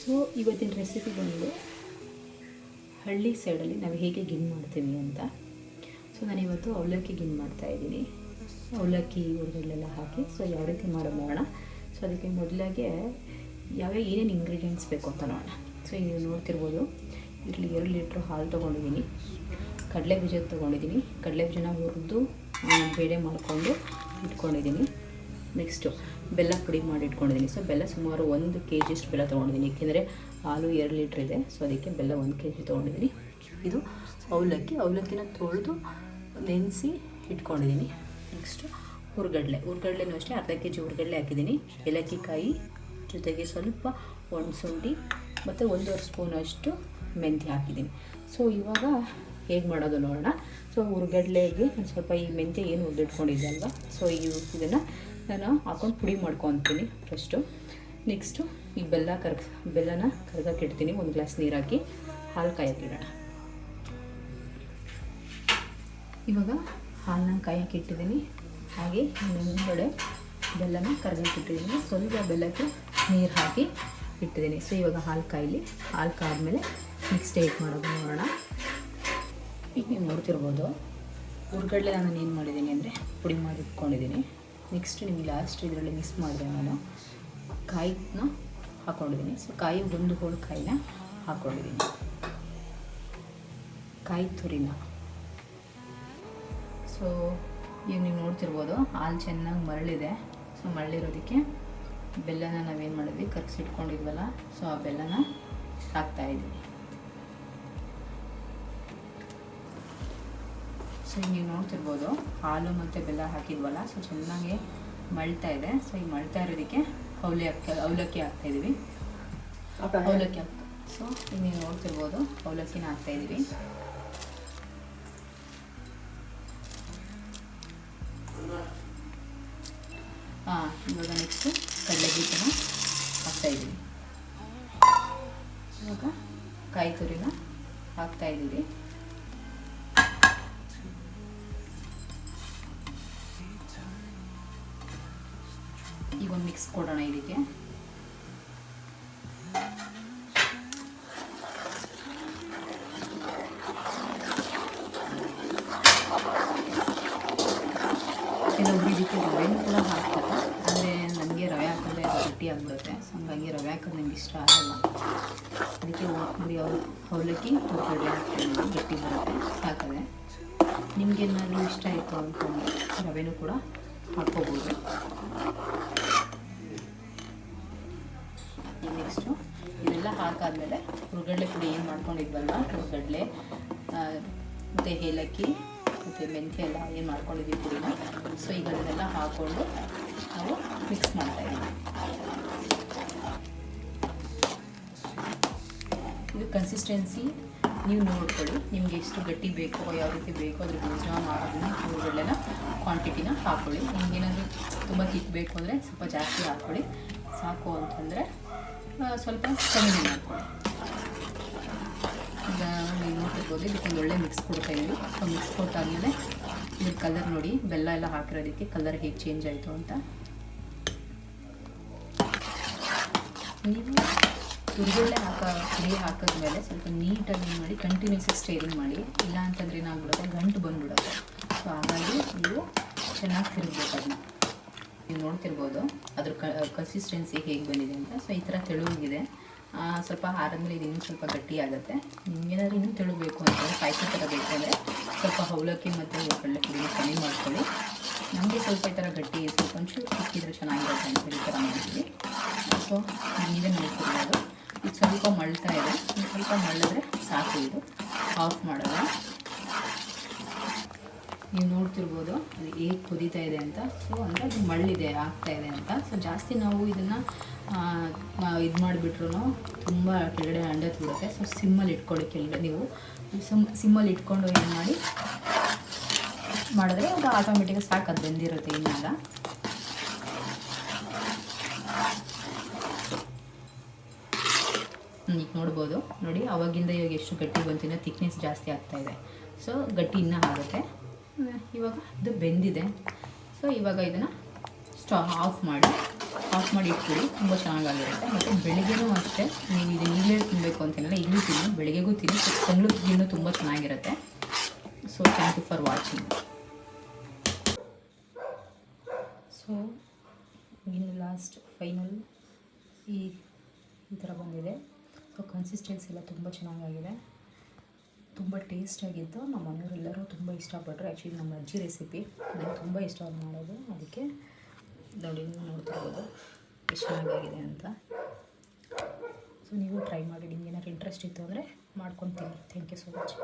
So ಇವತ್ತಿನ recipe ಬಂದು ಹಳ್ಳಿ ಸೈಡಲ್ಲಿ ನಾವು ಹೇಗೆ ಗಿಣ್ಣು ಮಾಡ್ತೀವಿ ಅಂತ. ಸೊ ನಾನಿವತ್ತು ಅವಲಕ್ಕಿ ಗಿಣ್ಣು ಮಾಡ್ತಾಯಿದ್ದೀನಿ. ಅವಲಕ್ಕಿ ಹುರ್ಗಡ್ಲೆಲ್ಲ ಹಾಕಿ ಸೊ ಯಾವ ರೀತಿ ಮಾಡೋದು ನೋಡೋಣ. ಸೊ ಅದಕ್ಕೆ ಮೊದಲಾಗೆ ಯಾವ್ಯಾವ ಏನೇನು ಇಂಗ್ರೀಡಿಯೆಂಟ್ಸ್ ಬೇಕು ಅಂತ ನೋಡೋಣ. ಸೊ ಈಗ ನೀವು ನೋಡ್ತಿರ್ಬೋದು, ಇದರಲ್ಲಿ 2 ಲೀಟ್ರ್ ಹಾಲು ತೊಗೊಂಡಿದ್ದೀನಿ, ಕಡಲೆ ಬೀಜ ತೊಗೊಂಡಿದ್ದೀನಿ. ಕಡಲೆ ಬೀಜನ ಹುರಿದು ಬೇಳೆ ಮಾಡಿಕೊಂಡು ಇಟ್ಕೊಂಡಿದ್ದೀನಿ. ನೆಕ್ಸ್ಟು ಬೆಲ್ಲ ಪುಡಿ ಮಾಡಿ ಇಟ್ಕೊಂಡಿದ್ದೀನಿ. ಸೊ ಬೆಲ್ಲ ಸುಮಾರು 1 kg ಅಷ್ಟು ಬೆಲ್ಲ ತೊಗೊಂಡಿದ್ದೀನಿ, ಏಕೆಂದರೆ ಹಾಲು 2 ಲೀಟ್ರ್ ಇದೆ. ಸೊ ಅದಕ್ಕೆ ಬೆಲ್ಲ 1 kg ತೊಗೊಂಡಿದ್ದೀನಿ. ಇದು ಅವಲಕ್ಕಿನ ತೊಳೆದು ನೆನೆಸಿ ಇಟ್ಕೊಂಡಿದ್ದೀನಿ. ನೆಕ್ಸ್ಟು ಹುರ್ಗಡ್ಲೆನೂ ಅಷ್ಟೇ ಅರ್ಧ kg ಹುರ್ಗಡ್ಲೆ ಹಾಕಿದ್ದೀನಿ. ಏಲಕ್ಕಿ ಕಾಯಿ ಜೊತೆಗೆ ಸ್ವಲ್ಪ ಒಣಸುಂಠಿ ಮತ್ತು 1.5 ಸ್ಪೂನ್ ಅಷ್ಟು ಮೆಂತ್ಯ ಹಾಕಿದ್ದೀನಿ. ಸೊ ಇವಾಗ ಹೇಗೆ ಮಾಡೋದು ನೋಡೋಣ. ಸೊ ಹುರ್ಗಡ್ಲೆಗೆ ನಾನು ಸ್ವಲ್ಪ ಈ ಮೆಂತ್ಯ ಏನು ಹುರಿದಿಟ್ಕೊಂಡಿದ್ದೆ ಅಲ್ವಾ, ಸೊ ಇದನ್ನು ನಾನು ಹಾಕೊಂಡು ಪುಡಿ ಮಾಡ್ಕೊತೀನಿ ಫಸ್ಟು. ನೆಕ್ಸ್ಟು ಈ ಬೆಲ್ಲನ ಕರ್ಗಕ್ಕೆ ಇಡ್ತೀನಿ. 1 ಗ್ಲಾಸ್ ನೀರು ಹಾಕಿ ಹಾಲು ಕಾಯಕ್ಕಿಡೋಣ. ಇವಾಗ ಹಾಲನ್ನ ಕಾಯಕ್ಕೆ ಇಟ್ಟಿದ್ದೀನಿ. ಹಾಗೆ ಮುಂದುಗಡೆ ಬೆಲ್ಲನ ಕರ್ಗಕ್ಕೆ ಇಟ್ಟಿದ್ದೀನಿ. ಸ್ವಲ್ಪ ಬೆಲ್ಲಕ್ಕೆ ನೀರು ಹಾಕಿ ಇಟ್ಟಿದ್ದೀನಿ. ಸೊ ಇವಾಗ ಹಾಲು ಕಾದ್ಮೇಲೆ ನೆಕ್ಸ್ಟ್ ಹೇಗೆ ಮಾಡೋದು ನೋಡೋಣ. ಈಗ ನೀವು ನೋಡ್ತಿರ್ಬೋದು, ಹುರ್ಗಡ್ಲೆ ನಾನು ಏನು ಮಾಡಿದ್ದೀನಿ ಅಂದರೆ ಪುಡಿ ಮಾಡಿ ಇಟ್ಕೊಂಡಿದ್ದೀನಿ. ನೆಕ್ಸ್ಟ್ ನಿಮಗೆ ಲಾಸ್ಟ್ ಇದರಲ್ಲಿ ಮಿಕ್ಸ್ ಮಾಡಿದೆ, ನಾನು ಕಾಯಿನ ಹಾಕ್ಕೊಂಡಿದ್ದೀನಿ. ಸೊ ಕಾಯಿ 1 ಹೋಳು ಕಾಯಿನ ಹಾಕ್ಕೊಂಡಿದ್ದೀನಿ, ಕಾಯಿ ತುರಿನ. ಸೊ ಈಗ ನೀವು ನೋಡ್ತಿರ್ಬೋದು, ಹಾಲು ಚೆನ್ನಾಗಿ ಮರಳಿದೆ. ಸೊ ಮರಳಿರೋದಕ್ಕೆ ಬೆಲ್ಲನ ನಾವೇನು ಮಾಡಿದ್ವಿ, ಕರಗಿಸಿಟ್ಕೊಂಡಿದ್ವಲ್ಲ, ಸೊ ಆ ಬೆಲ್ಲನ ಹಾಕ್ತಾಯಿದ್ದೀವಿ. ಸೊ ನೀವು ನೋಡ್ತಿರ್ಬೋದು, ಹಾಲು ಮತ್ತು ಬೆಲ್ಲ ಹಾಕಿದ್ವಲ್ಲ, ಸೊ ಚೆನ್ನಾಗಿ ಮಳ್ತಾ ಇದೆ. ಸೊ ಈ ಮಳ್ತಾ ಇರೋದಕ್ಕೆ ಅವಲಕ್ಕಿ ಹಾಕ್ತಾಯಿದ್ದೀವಿ. ಸೊ ಈಗ ನೀವು ನೋಡ್ತಿರ್ಬೋದು, ಅವಲಕ್ಕಿನ ಹಾಕ್ತಾಯಿದ್ದೀವಿ. ಇವಾಗ ನೆಕ್ಸ್ಟು ಕಡಲೆ ಬೀಜನ ಹಾಕ್ತಾಯಿದ್ದೀವಿ. ಇವಾಗ ಕಾಯಿ ತುರಿನ ಹಾಕ್ತಾಯಿದ್ದೀವಿ. ಈಗ ಒಂದು ಮಿಕ್ಸ್ ಕೊಡೋಣ ಇದಕ್ಕೆ. ಕೆಲವೊಬ್ರು ಇದಕ್ಕೆ ರವೆನೂ ಕೂಡ ಹಾಕ್ತಾರೆ, ಅಂದರೆ ನನಗೆ ರವೆ ಹಾಕಿದ್ರೆ ಅದು ಗಟ್ಟಿ ಆಗಿಬಿಡುತ್ತೆ. ಸೊ ಹಂಗಾಗಿ ರವೆ ಹಾಕೋದು ನನಗೆ ಇಷ್ಟ ಆಗಲ್ಲ. ಅದಕ್ಕೆ ಅವಲಕ್ಕಿ ಹುರ್ಗಡ್ಲೆ ಹಾಕ್ತೀನಿ, ಗಟ್ಟಿ ಬರುತ್ತೆ ಹಾಕಿದ್ರೆ. ನಿಮಗೇನಾದರೂ ಇಷ್ಟ ಆಯಿತು ಅಂತಂದರೆ ರವೆನೂ ಕೂಡ ಹಾಕ್ಕೋಬೋದು. ನೆಕ್ಸ್ಟು ಇದೆಲ್ಲ ಹಾಕಾದ್ಮೇಲೆ ಹುರ್ಗಡ್ಲೆ ಪುಡಿ ಏನು ಮಾಡ್ಕೊಂಡಿದ್ವಲ್ವ, ಹುರ್ಗಡ್ಲೆ ಮತ್ತು ಏಲಕ್ಕಿ ಮತ್ತು ಮೆಂತ್ಯ ಎಲ್ಲ ಏನು ಮಾಡ್ಕೊಂಡಿದ್ದೀವಿ ಪುಡಿನ, ಸೊ ಈಗ ಅದನ್ನೆಲ್ಲ ಹಾಕ್ಕೊಂಡು ನಾವು ಮಿಕ್ಸ್ ಮಾಡ್ತಾಯಿದ್ದೀವಿ. ಇದು ಕನ್ಸಿಸ್ಟೆನ್ಸಿ ನೀವು ನೋಡ್ಕೊಳ್ಳಿ, ನಿಮಗೆ ಎಷ್ಟು ಗಟ್ಟಿ ಬೇಕೋ, ಯಾವ ರೀತಿ ಬೇಕೋ ಅದ್ರ ಬೀಜ ಮಾಡೋದನ್ನ ಹುರ್ಗಡ್ಲೆನ ಕ್ವಾಂಟಿಟಿನ ಹಾಕ್ಕೊಳ್ಳಿ. ನಿಮಗೇನಾದರೂ ತುಂಬ ತಿಕ್ಕಬೇಕು ಅಂದರೆ ಸ್ವಲ್ಪ ಜಾಸ್ತಿ ಹಾಕ್ಕೊಳ್ಳಿ, ಸಾಕು ಅಂತಂದರೆ ಸ್ವಲ್ಪ ಕಡಿಮೆ ಮಾಡ್ಕೊಳ್ಳಿ. ಈಗ ನೀವು ನೋಡ್ತಿರ್ಬೋದು, ಇದಕ್ಕೊಂದು ಒಳ್ಳೆ ಮಿಕ್ಸ್ ಕೊಡ್ತಾಯಿದ್ದೀವಿ. ಸೊ ಮಿಕ್ಸ್ ಕೊಟ್ಟಾದಮೇಲೆ ಇದ್ರ ಕಲರ್ ನೋಡಿ, ಬೆಲ್ಲ ಎಲ್ಲ ಹಾಕಿರೋದಕ್ಕೆ ಕಲರ್ ಹೇಗೆ ಚೇಂಜ್ ಆಯಿತು ಅಂತ. ನೀವು ಹುರ್ಗಡ್ಲೆ ಪುಡಿ ಹಾಕಿದ್ಮೇಲೆ ಸ್ವಲ್ಪ ನೀಟಾಗಿ ಏನು ಮಾಡಿ, ಕಂಟಿನ್ಯೂಸ್ ಸ್ಟೇರಿಂಗ್ ಮಾಡಿ, ಇಲ್ಲ ಅಂತಂದರೆ ಏನಾಗ್ಬಿಡುತ್ತೆ, ಗಂಟು ಬಂದುಬಿಡುತ್ತೆ. ಸೊ ಹಾಗಾಗಿ ನೀವು ಚೆನ್ನಾಗಿ ತಿರುಗಬೇಕು ಅದನ್ನ. ನೀವು ನೋಡ್ತಿರ್ಬೋದು ಅದ್ರ ಕನ್ಸಿಸ್ಟೆನ್ಸಿ ಹೇಗೆ ಬಂದಿದೆ ಅಂತ. ಸೊ ಈ ಥರ ತೆಳುವಾಗಿದೆ. ಸ್ವಲ್ಪ ಆರಿದ್ಮೇಲೆ ಇದು ಇನ್ನೂ ಸ್ವಲ್ಪ ಗಟ್ಟಿ ಆಗುತ್ತೆ. ನಿಮಗೇನಾದ್ರೂ ಇನ್ನೂ ತೆಳುಬೇಕು ಅಂತಂದರೆ, ಪಾಯಸ ಥರ ಬೇಕು ಅಂದರೆ ಸ್ವಲ್ಪ ಅವಲಕ್ಕಿ ಮತ್ತು ಹುರ್ಗಡ್ಲೆ ಪುಡಿನ ಕಮ್ಮಿ ಮಾಡ್ಕೊಳ್ಳಿ. ನಮಗೆ ಸ್ವಲ್ಪ ಈ ಥರ ಗಟ್ಟಿ, ಸ್ವಲ್ಪ ಒಂಚೂರು ತಿಕ್ಕಿದ್ರೆ ಚೆನ್ನಾಗಿರುತ್ತೆ ಅಂತ ಈ ಥರ ಮಾಡ್ತೀವಿ. ಸೊ ನೀವೇ ನೋಡ್ತಿರ್ಬೋದು, ಇದು ಸ್ವಲ್ಪ ಮಳ್ತಾ ಇದೆ. ಸ್ವಲ್ಪ ಮಳ್ಳಿದ್ರೆ ಸಾಕು, ಇದು ಆಫ್ ಮಾಡೋದು. ನೀವು ನೋಡ್ತಿರ್ಬೋದು ಅದು ಹೇಗೆ ಕುದೀತಾ ಇದೆ ಅಂತ. ಸೊ ಅಂದರೆ ಅದು ಮಳ್ಳಿದೆ, ಆಗ್ತಾಯಿದೆ ಅಂತ. ಸೊ ಜಾಸ್ತಿ ನಾವು ಇದನ್ನು ಇದು ಮಾಡಿಬಿಟ್ರು ತುಂಬ ಕೆಳಗಡೆ ಅಂಡತ್ ಬಿಡುತ್ತೆ. ಸೊ ಸಿಮ್ಮಲ್ಲಿ ಇಟ್ಕೊಳ್ಳಿ. ಕೆಳಗಡೆ ನೀವು ಸಿಮ್ಮಲ್ಲಿ ಇಟ್ಕೊಂಡು ಏನು ಮಾಡಿದ್ರೆ ಅದು ಆಟೋಮೆಟಿಕಾಗಿ ಸಾಕು, ಅದು ಬೆಂದಿರುತ್ತೆ. ಇನ್ನೆಲ್ಲ ಈಗ ನೋಡ್ಬೋದು ನೋಡಿ, ಅವಾಗಿಂದ ಇವಾಗ ಎಷ್ಟು ಗಟ್ಟಿ ಬಂತಿನ ಥಿಕ್ನೆಸ್ ಜಾಸ್ತಿ ಆಗ್ತಾಯಿದೆ. ಸೊ ಗಟ್ಟಿ ಇನ್ನೂ ಆಗುತ್ತೆ. ಇವಾಗ ಇದು ಬೆಂದಿದೆ. ಸೊ ಇವಾಗ ಇದನ್ನು ಆಫ್ ಮಾಡಿ ಆಫ್ ಮಾಡಿ ಇಟ್ಬಿಡಿ, ತುಂಬ ಚೆನ್ನಾಗಿರುತ್ತೆ. ಮತ್ತು ಬೆಳಿಗ್ಗೆನೂ ಅಷ್ಟೇ, ನೀವು ಇದನ್ನು ಈಗಲೇ ತಿನ್ನಬೇಕು ಅಂತೇನಿಲ್ಲ, ಈಗಲೂ ತಿನ್ನಿ, ಬೆಳಿಗ್ಗೆಗೂ ತಿನ್ನಿ, ತಂಗ್ಳು ತಿನ್ನೂ ತುಂಬ ಚೆನ್ನಾಗಿರುತ್ತೆ. So thank you for watching. So ಇನ್ನು ಲಾಸ್ಟ್ ಫೈನಲ್ ಈ ಥರ ಬಂದಿದೆ. ಸೊ ಕನ್ಸಿಸ್ಟೆನ್ಸಿ ಎಲ್ಲ ತುಂಬ ಚೆನ್ನಾಗಾಗಿದೆ, ತುಂಬ ಟೇಸ್ಟಾಗಿತ್ತು. ನಮ್ಮ ಮನೆಯವರೆಲ್ಲರೂ ತುಂಬ ಇಷ್ಟಪಟ್ಟರು. ಆ್ಯಕ್ಚುಲಿ ನಮ್ಮ ಅಜ್ಜಿ ರೆಸಿಪಿ ನನಗೆ ತುಂಬ ಇಷ್ಟ ಮಾಡೋದು, ಅದಕ್ಕೆ ನೋಡಿ ನೀವು ನೋಡ್ತಾ ಇರ್ಬೋದು ಎಷ್ಟು ಚೆನ್ನಾಗಾಗಿದೆ ಅಂತ. ಸೊ ನೀವು ಟ್ರೈ ಮಾಡಿ, ನಿಮ್ಗೆ ಏನಾದ್ರು ಇಂಟ್ರೆಸ್ಟ್ ಇತ್ತು ಅಂದರೆ ಮಾಡ್ಕೊಂಡು ತಿನ್ನಿ. Thank you so much.